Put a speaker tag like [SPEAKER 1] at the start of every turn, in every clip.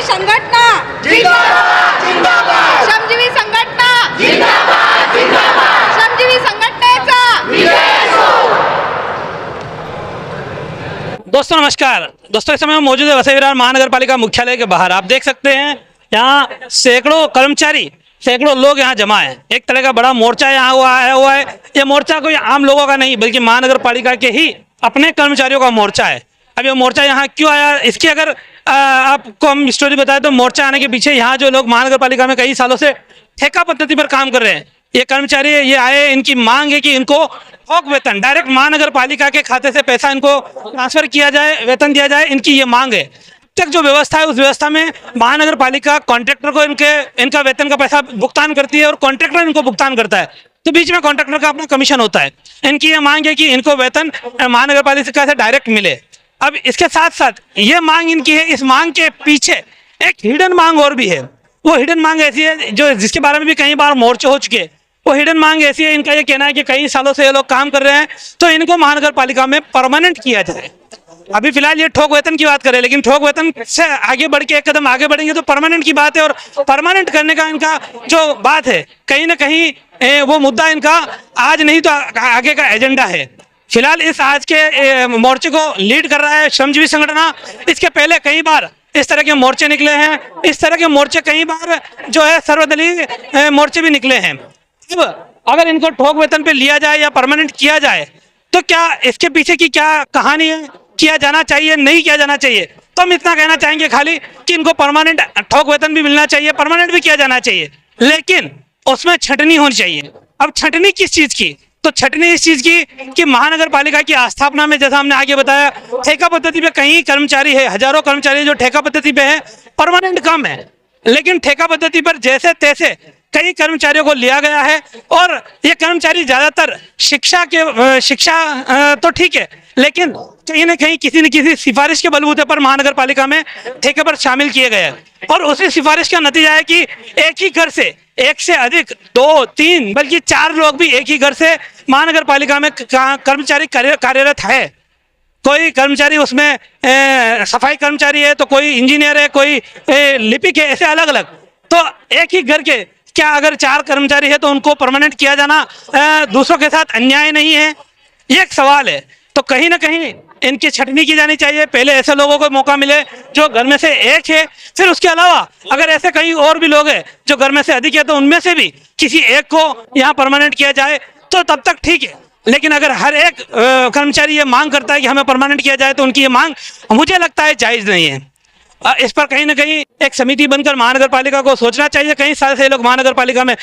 [SPEAKER 1] संघटना
[SPEAKER 2] जिंदाबाद जिंदाबाद
[SPEAKER 1] श्रमजीवी संघटना
[SPEAKER 2] जिंदाबाद जिंदाबाद
[SPEAKER 1] श्रमजीवी संघटनेचा
[SPEAKER 2] विजय हो।
[SPEAKER 3] दोस्तों नमस्कार। दोस्तों इस समय हम मौजूद है वसई विरार महानगर पालिका मुख्यालय के बाहर। आप देख सकते हैं यहाँ सैकड़ों कर्मचारी, सैकड़ों लोग यहाँ जमा हैं। एक तरह का बड़ा मोर्चा यहाँ आया हुआ है। ये मोर्चा कोई आम लोगों का नहीं बल्कि महानगर पालिका के ही अपने कर्मचारियों का मोर्चा है। अब ये मोर्चा यहाँ क्यों आया, इसकी अगर आपको हम स्टोरी बताएं तो मोर्चा आने के पीछे यहाँ जो लोग महानगर पालिका में कई सालों से ठेका पद्धति पर काम कर रहे हैं, ये कर्मचारी ये आए, इनकी मांग है कि इनको थोक वेतन डायरेक्ट महानगर पालिका के खाते से पैसा इनको ट्रांसफर किया जाए, वेतन दिया जाए। इनकी ये मांग है। अब तक जो व्यवस्था है उस व्यवस्था में महानगर पालिका कॉन्ट्रैक्टर को इनका वेतन का पैसा भुगतान करती है और कॉन्ट्रैक्टर इनको भुगतान करता है, तो बीच में कॉन्ट्रैक्टर का अपना कमीशन होता है। इनकी ये मांग है कि इनको वेतन महानगर पालिका से डायरेक्ट मिले। अब इसके साथ साथ ये मांग इनकी है, इस मांग के पीछे एक हिडन मांग और भी है। वो हिडन मांग ऐसी है जो जिसके बारे में भी कई बार मोर्चे हो चुके हैं। वो हिडन मांग ऐसी है, इनका ये कहना है कि कई सालों से ये लोग काम कर रहे हैं तो इनको महानगर पालिका में परमानेंट किया जाए। अभी फिलहाल ये ठोक वेतन की बात करें, लेकिन ठोक वेतन से आगे बढ़ के एक कदम आगे बढ़ेंगे तो परमानेंट की बात है। और परमानेंट करने का इनका जो बात है, कहीं ना कहीं वो मुद्दा इनका आज नहीं तो आगे का एजेंडा है। फिलहाल इस आज के मोर्चे को लीड कर रहा है श्रमजीवी संगठन। इसके पहले कई बार इस तरह के मोर्चे निकले हैं। इस तरह के मोर्चे कई बार जो है सर्वदलीय मोर्चे भी निकले हैं। अब अगर इनको ठोक वेतन पे लिया जाए या परमानेंट किया जाए तो क्या इसके पीछे की क्या कहानी है, किया जाना चाहिए नहीं किया जाना चाहिए, तो हम इतना कहना चाहेंगे खाली कि इनको परमानेंट ठोक वेतन भी मिलना चाहिए, परमानेंट भी किया जाना चाहिए, लेकिन उसमें छंटनी होनी चाहिए। अब छंटनी किस चीज की, तो छंटनी इस चीज की कि महानगर पालिका की आस्थापना में, जैसा हमने आगे बताया, ठेका पद्धति पे कई कर्मचारी है, हजारों कर्मचारी जो ठेका पद्धति पे है, परमानेंट कम है। लेकिन ठेका पद्धति पर जैसे तैसे कई कर्मचारियों को लिया गया है और ये कर्मचारी ज्यादातर शिक्षा तो ठीक है, लेकिन कहीं ना कहीं किसी न किसी सिफारिश के बलबूते पर महानगर पालिका में ठेके पर शामिल किए गए हैं। और उसी सिफारिश का नतीजा है कि एक ही घर से एक से अधिक 2, 3 बल्कि 4 लोग भी एक ही घर से महानगर पालिका में कर्मचारी कार्यरत है। कोई कर्मचारी उसमें सफाई कर्मचारी है, तो कोई इंजीनियर है, कोई लिपिक है, ऐसे अलग अलग। तो एक ही घर के क्या अगर 4 कर्मचारी है तो उनको परमानेंट किया जाना दूसरों के साथ अन्याय नहीं है? ये एक सवाल है। तो कहीं ना कहीं इनकी छटनी की जानी चाहिए। पहले ऐसे लोगों को मौका मिले जो घर में से एक है, फिर उसके अलावा अगर ऐसे कई और भी लोग हैं जो घर में से अधिक है तो उनमें से भी किसी एक को यहाँ परमानेंट किया जाए तो तब तक ठीक है। लेकिन अगर हर एक कर्मचारी ये मांग करता है कि हमें परमानेंट किया जाए तो उनकी ये मांग मुझे लगता है जायज़ नहीं है। इस पर कहीं ना कहीं एक समिति बनकर महानगर पालिका को सोचना चाहिए। कई साल से लोग महानगर पालिका में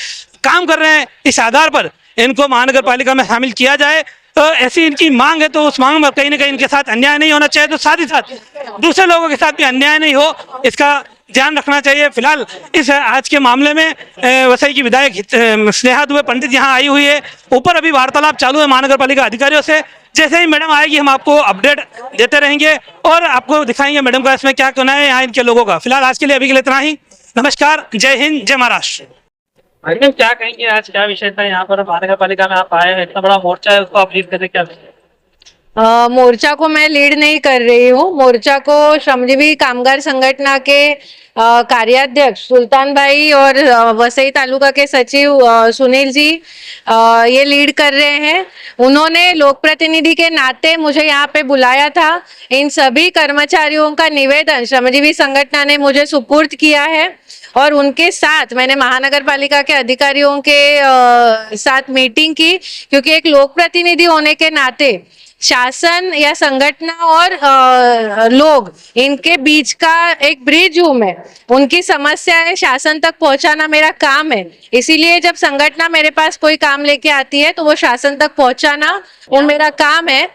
[SPEAKER 3] काम कर रहे हैं, इस आधार पर इनको महानगर पालिका में शामिल किया जाए। तो ऐसी इनकी मांग है तो उस मांग में कहीं ना कहीं इनके साथ अन्याय नहीं होना चाहिए, तो साथ ही साथ दूसरे लोगों के साथ भी अन्याय नहीं हो, इसका ध्यान रखना चाहिए। फिलहाल इस आज के मामले में वसई की विधायक स्नेहा दुबे पंडित यहाँ आई हुई है। ऊपर अभी वार्तालाप चालू है महानगर पालिका अधिकारियों से। जैसे ही मैडम आएगी हम आपको अपडेट देते रहेंगे और आपको दिखाएंगे मैडम का इसमें क्या कहना है यहाँ इनके लोगों का। फिलहाल आज के लिए अभी के लिए इतना ही। नमस्कार, जय हिंद, जय महाराष्ट्र। मैडम क्या कहेंगे, आज क्या विषय था यहाँ पर महानगर पालिका में आप आए हैं, इतना बड़ा मोर्चा है उसको आप लीड करने क्या विषय?
[SPEAKER 1] मोर्चा को मैं लीड नहीं कर रही हूँ। मोर्चा को श्रमजीवी कामगार संगठना के कार्याध्यक्ष सुल्तान भाई और वसई तालुका के सचिव सुनील जी ये लीड कर रहे हैं। उन्होंने लोक प्रतिनिधि के नाते मुझे यहाँ पे बुलाया था। इन सभी कर्मचारियों का निवेदन श्रमजीवी संगठन ने मुझे सुपुर्द किया है और उनके साथ मैंने महानगर पालिका के अधिकारियों के साथ मीटिंग की, क्योंकि एक लोक प्रतिनिधि होने के नाते शासन या संगठन और लोग इनके बीच का एक ब्रिज हूँ मैं। उनकी समस्याएं शासन तक पहुंचाना मेरा काम है। इसीलिए जब संगठन मेरे पास कोई काम लेके आती है तो वो शासन तक पहुंचाना वो मेरा काम है।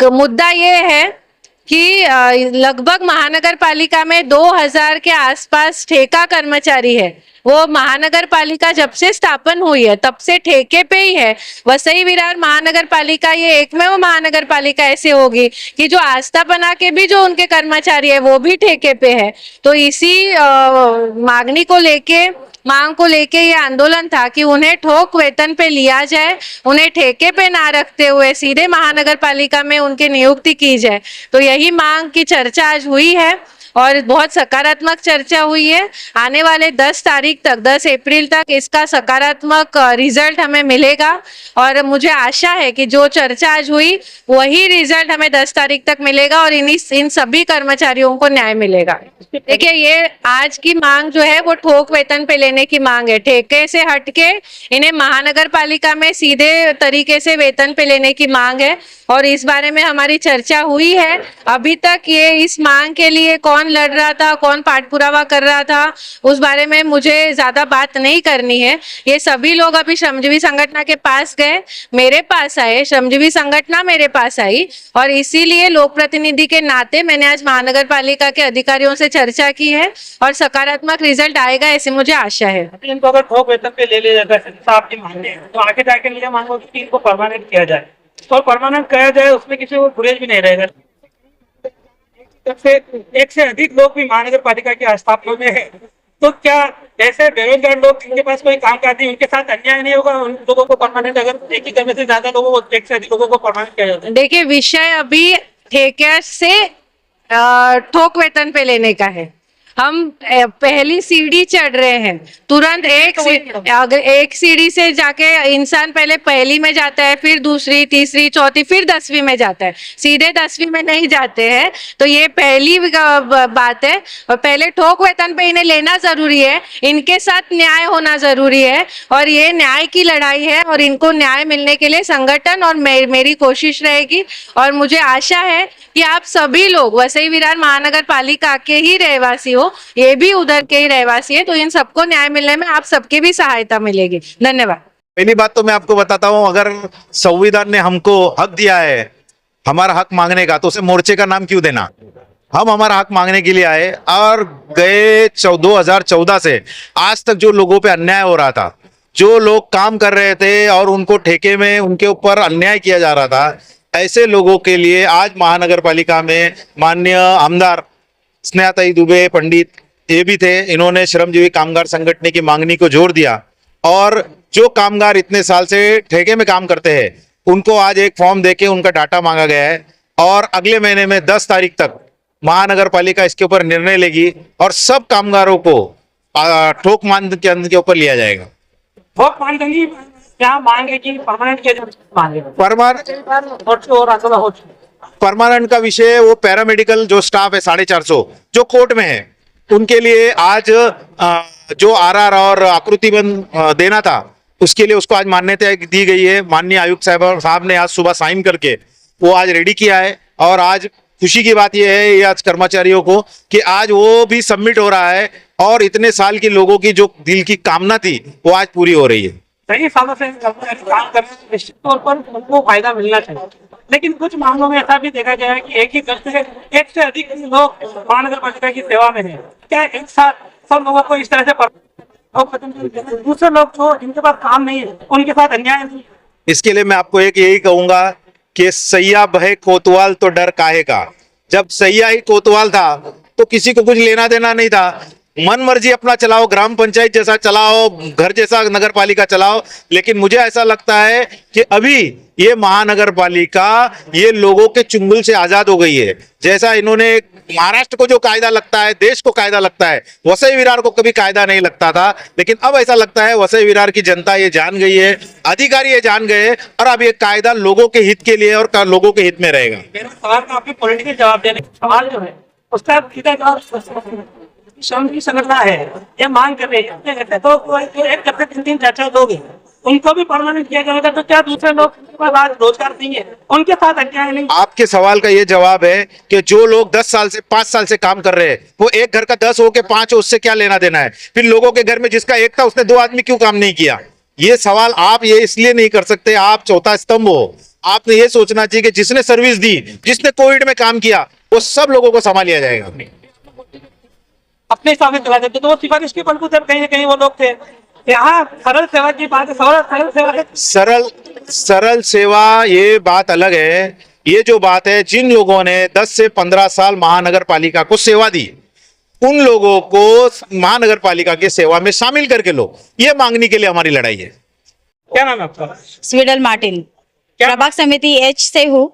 [SPEAKER 1] मुद्दा ये है कि लगभग महानगर पालिका में 2000 के आसपास ठेका कर्मचारी है। वो महानगर पालिका जब से स्थापन हुई है तब से ठेके पे ही है। वसई विरार महानगर पालिका ये एकमेव महानगर पालिका ऐसे होगी कि जो आस्था बना के भी जो उनके कर्मचारी है वो भी ठेके पे है। तो इसी मांग को लेके ये आंदोलन था कि उन्हें ठोक वेतन पे लिया जाए, उन्हें ठेके पे ना रखते हुए सीधे महानगर पालिका में उनकी नियुक्ति की जाए। तो यही मांग की चर्चा आज हुई है और बहुत सकारात्मक चर्चा हुई है। आने वाले 10 तारीख तक, 10 अप्रैल तक इसका सकारात्मक रिजल्ट हमें मिलेगा और मुझे आशा है कि जो चर्चा आज हुई वही रिजल्ट हमें 10 तारीख तक मिलेगा और इन सभी कर्मचारियों को न्याय मिलेगा। देखिए, ये आज की मांग जो है वो ठोक वेतन पे लेने की मांग है। ठेके से हटके इन्हें महानगर पालिका में सीधे तरीके से वेतन पे लेने की मांग है और इस बारे में हमारी चर्चा हुई है। अभी तक ये इस मांग के लिए कौन लड़ रहा था, कौन पाठपुरावा कर रहा था, उस बारे में मुझे ज्यादा बात नहीं करनी है। ये सभी लोग अभी श्रमजीवी संगठन के पास गए, मेरे पास आए, श्रमजीवी संगठन मेरे पास आई और इसीलिए लोक प्रतिनिधि के नाते मैंने आज महानगर पालिका के अधिकारियों से चर्चा की है और सकारात्मक रिजल्ट आएगा ऐसी मुझे आशा है।
[SPEAKER 3] इनको अगर ठोक वेतन पे ले लिया जाता है, आपकी मांग है, तो आगे जाके ये मांगो कि इनको परमानेंट किया जाए। और परमानेंट किया जाए उसमें किसी को गुरेज भी नहीं रहेगा। एक से अधिक लोग भी महानगर पालिका के स्थापना में है, तो क्या ऐसे बेरोजगार लोग जिनके पास कोई काम काज नहीं, उनके साथ अन्याय नहीं होगा? उन लोगों को परमानेंट, अगर एक ही करने से ज्यादा लोगों को, एक से अधिक लोगों को परमानेंट किया जाता है।
[SPEAKER 1] देखिए, विषय अभी ठेके से ठोक वेतन पे लेने का है। हम पहली सीढ़ी चढ़ रहे हैं, तुरंत एक सीढ़ी से जाके इंसान पहले पहली में जाता है, फिर दूसरी, तीसरी, चौथी, फिर 10वीं में जाता है, सीधे 10वीं में नहीं जाते हैं। तो ये पहली बात है और पहले ठोक वेतन पे इन्हें लेना जरूरी है, इनके साथ न्याय होना जरूरी है और ये न्याय की लड़ाई है और इनको न्याय मिलने के लिए संगठन और मेरी कोशिश रहेगी और मुझे आशा है कि आप सभी लोग वसई विरार महानगर पालिका के ही रहवासी हो, ये भी उधर के ही रहवासी है, तो इन सबको न्याय मिलने में आप सबकी भी सहायता मिलेगी। धन्यवाद।
[SPEAKER 4] पहली बात तो मैं आपको बताता हूं, अगर संविधान ने हमको हक दिया है हमारा हक मांगने का, तो उसे मोर्चे का नाम क्यों देना? हम हमारा हक मांगने के लिए आए और गए 2014 से आज तक जो लोगों पे अन्याय हो रहा था, जो लोग काम कर रहे थे और उनको ठेके में उनके ऊपर अन्याय किया जा रहा था, ऐसे लोगों के लिए आज महानगर पालिका में माननीय आमदार स्नेहाताई दुबे पंडित ये भी थे, इन्होंने श्रमजीवी कामगार संगठन की मांगनी को जोर दिया और जो कामगार इतने साल से ठेके में काम करते हैं उनको आज एक फॉर्म देके उनका डाटा मांगा गया है और अगले महीने में 10 तारीख तक महानगर पालिका इसके ऊपर निर्णय लेगी और सब कामगारों को ठोक मानदंड के ऊपर लिया जाएगा।
[SPEAKER 3] ठोक मानदंड क्या मांगे कि परमानेंट किया जाए? मांगे
[SPEAKER 4] परमानेंट का विषय, वो पैरामेडिकल जो स्टाफ है 450 जो कोर्ट में है, उनके लिए आज जो आरआर और आकृतिबंध देना था उसके लिए उसको आज मान्यता दी गई है। माननीय आयुक्त साहब ने आज सुबह साइन करके वो आज रेडी किया है और आज खुशी की बात यह है ये आज कर्मचारियों को कि आज वो भी सबमिट हो रहा है और इतने साल के लोगों की जो दिल की कामना थी वो आज पूरी हो रही है।
[SPEAKER 3] कई सालों से काम करने में निश्चित तौर पर उनको फायदा मिलना चाहिए, लेकिन कुछ मामलों में ऐसा भी देखा गया है कि एक ही घर से एक से अधिक लोग महानगर पालिका की सेवा में है। क्या एक साथ सब लोगों को इस तरह से दूसरे लोग जो जिनके पास काम नहीं है उनके साथ अन्याय नहीं?
[SPEAKER 4] इसके लिए मैं आपको एक यही कहूंगा कि सैया बहे कोतवाल तो डर काहे का। जब सैया ही कोतवाल था तो किसी को कुछ लेना देना नहीं था, मन मर्जी अपना चलाओ, ग्राम पंचायत जैसा चलाओ, घर जैसा नगर पालिका चलाओ। लेकिन मुझे ऐसा लगता है कि अभी ये महानगर पालिका ये लोगों के चुंगल से आजाद हो गई है। जैसा इन्होंने महाराष्ट्र को जो कायदा लगता है, देश को कायदा लगता है, वसई विरार को कभी कायदा नहीं लगता था, लेकिन अब ऐसा लगता है वसई विरार की जनता ये जान गई है, अधिकारी ये जान गए और अब ये कायदा लोगों के हित के लिए और लोगों के हित में रहेगा।
[SPEAKER 3] मेरा सवाल का आपके पॉलिटिकल जवाब देने का सवाल जो है उसका सीधा जवाब श्रमजीवी संगठन है, ये मांग कर रहे हैं तो एक करते 3-3 4-4 लोग हैं, उनको भी परमानेंट किया जाएगा, तो क्या दूसरे लोग आज रोजगार नहीं है उनके साथ अन्याय नहीं?
[SPEAKER 4] आपके सवाल का ये जवाब है कि जो लोग 10 साल से 5 साल से काम कर रहे हैं वो एक घर का 10 हो के 5 हो, उससे क्या लेना देना है? फिर लोगों के घर में जिसका एक था उसने 2 आदमी क्यों काम नहीं किया? ये सवाल आप ये इसलिए नहीं कर सकते, आप चौथा स्तंभ हो। आपने ये सोचना चाहिए कि जिसने सर्विस दी, जिसने कोविड में काम किया, वो सब लोगों को संभाल लिया जाएगा।
[SPEAKER 3] अपने हिसाब से चला देते तो वो सिफारिश के बलबूते कहीं ना कहीं वो लोग थे। यहाँ सरल सेवा की बात है,
[SPEAKER 4] सरल सेवा ये बात अलग है। ये जो बात है, जिन लोगों ने 10 से 15 साल महानगर पालिका को सेवा दी उन लोगों को महानगर पालिका की सेवा में शामिल करके लो, ये मांगने के लिए हमारी लड़ाई है।
[SPEAKER 3] क्या नाम है आपका?
[SPEAKER 5] स्वीडल मार्टिन, प्रभाग समिति एच से हूँ।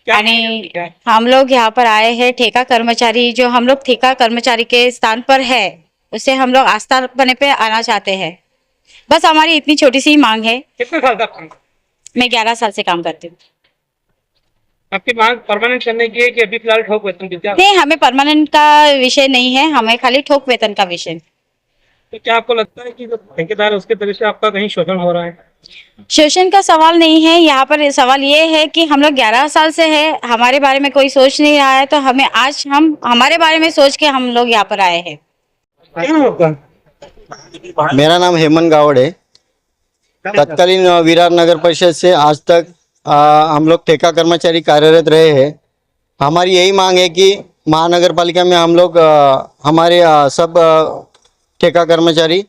[SPEAKER 5] आणि हम लोग यहाँ पर आए हैं ठेका कर्मचारी, जो हम लोग ठेका कर्मचारी के स्थान पर है उसे हम लोग आस्थापने पे आना चाहते हैं। बस हमारी इतनी छोटी सी मांग है।
[SPEAKER 3] कितने साल तक
[SPEAKER 5] मैं 11 साल से काम करती हूँ।
[SPEAKER 3] आपकी मांग परमानेंट करने की है कि अभी फिलहाल ठोक वेतन की क्या?
[SPEAKER 5] नहीं, हमें परमानेंट का विषय नहीं है, हमें खाली ठोक वेतन का विषय।
[SPEAKER 3] तो क्या आपको लगता है कि जो ठेकेदार है उसके तरफ से आपका कहीं शोषण हो रहा है?
[SPEAKER 5] शोषण का सवाल नहीं है, यहाँ पर सवाल ये है कि हम लोग 11 साल से है, हमारे बारे में कोई सोच नहीं रहा है, तो हमें आज हम हमारे बारे में सोच के हम लोग यहाँ पर आए हैं।
[SPEAKER 3] क्या नाम आपका?
[SPEAKER 6] मेरा नाम हेमंत गावड़ है। तत्कालीन विरार नगर परिषद से आज तक हम लोग ठेका कर्मचारी कार्यरत रहे हैं। हमारी यही मांग है कि महानगर पालिका में हम लोग हमारे सब ठेका कर्मचारी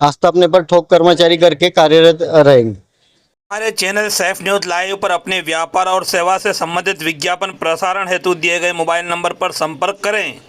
[SPEAKER 6] आस्थापने पर ठोक कर्मचारी करके कार्यरत रहेंगे।
[SPEAKER 3] हमारे चैनल सैफ न्यूज लाइव पर अपने व्यापार और सेवा से संबंधित विज्ञापन प्रसारण हेतु दिए गए मोबाइल नंबर पर संपर्क करें।